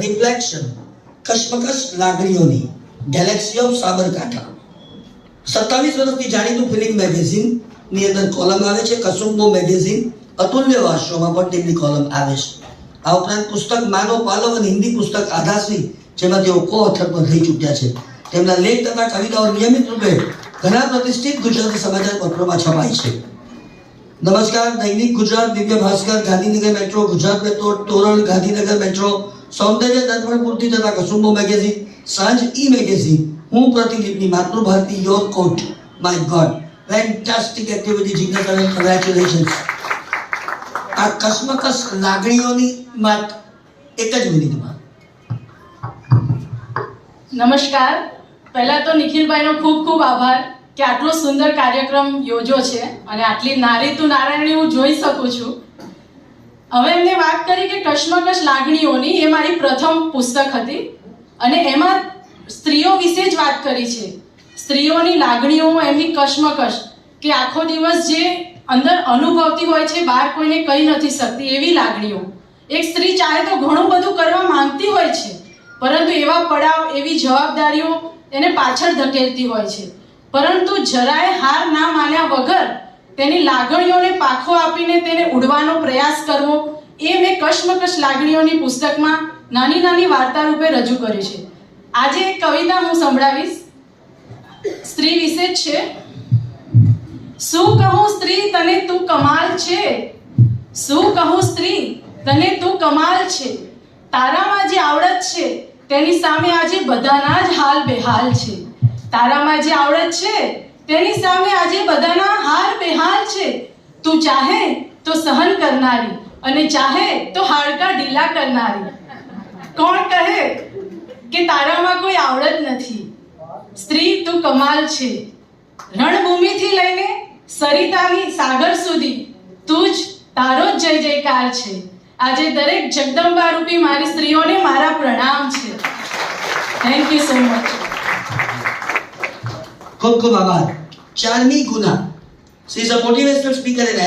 Reflection કશ્મકશ લાગણીઓની Galaxy of Sabarkantha 27 વર્ષથી જાણીતું ફિલ્મ મેગેઝિન ની અંદર કોલમ આવે છે. કસુંબો મેગેઝિન અતુલ્ય વાર્ષોમાં પણ તેમની કોલમ આવે છે. આ ઉપરાંત પુસ્તક માનવ પાલવ અને હિન્દી પુસ્તક આધાશ્રી જેમાં તેઓ કો ઓથર પર થઈ ચૂક્યા છે. તેમના લેખ તથા કવિતાઓ નિયમિત રૂપે ઘણા પ્રતિષ્ઠિત ગુજરાતી સમાચાર પત્રોમાં છપાય છે. નમસ્કાર, દૈનિક ગુજરાત, દિવ્ય ભાસ્કર, ગાંધીનગર મેટ્રો, ગુજરાત મેટ્રો, તોરણ, ગાંધીનગર મેટ્રો, સૌંદર્ય દર્પણ પૂર્તિ તથા કસુંબો મેગેઝિન, સાંજ ઈ મેગેઝિન, હું પ્રતિલિપની Matrubharti, your quote, my god, fantastic activity, Jignesh અને કોંગ્રેચ્યુલેશન્સ. આ કશ્મકશ લાગણીઓની વાત એક જ મિનિટમાં. નમસ્કાર, પહેલા તો નિખિલભાઈનો ખૂબ ખૂબ આભાર કે આટલો સુંદર કાર્યક્રમ યોજો છે અને આટલી નારી તું નારાયણી હું જોઈ શકું છું. હવે એમને વાત કરી કે કશ્મકશ લાગણીઓની, એ મારી પ્રથમ પુસ્તક હતી અને એમાં સ્ત્રીઓ વિશે જ વાત કરી છે. સ્ત્રીઓની લાગણીઓ, એમની કશ્મકશ કે આખો દિવસ જે અંદર અનુભવતી હોય છે, બહાર કોઈને કહી નથી શકતી એવી લાગણીઓ. એક સ્ત્રી ચાહે તો ઘણું બધું કરવા માંગતી હોય છે, પરંતુ એવા પડાવ, એવી જવાબદારીઓ એને પાછળ ધકેલતી હોય છે. પરંતુ જરાય હાર ના માન્યા વગર તેની લાગણીઓને પાખો આપીને તેને ઉડવાનો પ્રયાસ કરવો, એ મેં કશ્મકશ લાગણીઓની પુસ્તકમાં નાની નાની વાર્તા રૂપે રજૂ કર્યું છે. આજે એક કવિતા હું સંભળાવીશ, સ્ત્રી વિશે જ છે. શું કહું સ્ત્રી તને તું કમાલ છે, શું કહું સ્ત્રી તને તું કમાલ છે, તારામાં જે આવડત છે તેની સામે આજે બધાના જ હાલ બેહાલ છે. તારામાં જે આવડત છે તેની સામે આજે બધાના હાલ બેહાલ છે. તું ચાહે તો સહન કરનારી અને ચાહે તો હાડકા ઢીલા કરનારી. કોણ કહે કે તારામાં કોઈ આવડત નથી? સ્ત્રી તું કમાલ છે. રણભૂમિથી લઈને સરિતાની સાગર સુધી તું જ, તારો જ જય જયકાર છે. આજે દરેક જગદંબા રૂપી મારી સ્ત્રીઓને મારા પ્રણામ છે. Thank you so much. ખૂબ ખૂબ આભાર. ચાર્મી ગુના, she is a motivational speaker and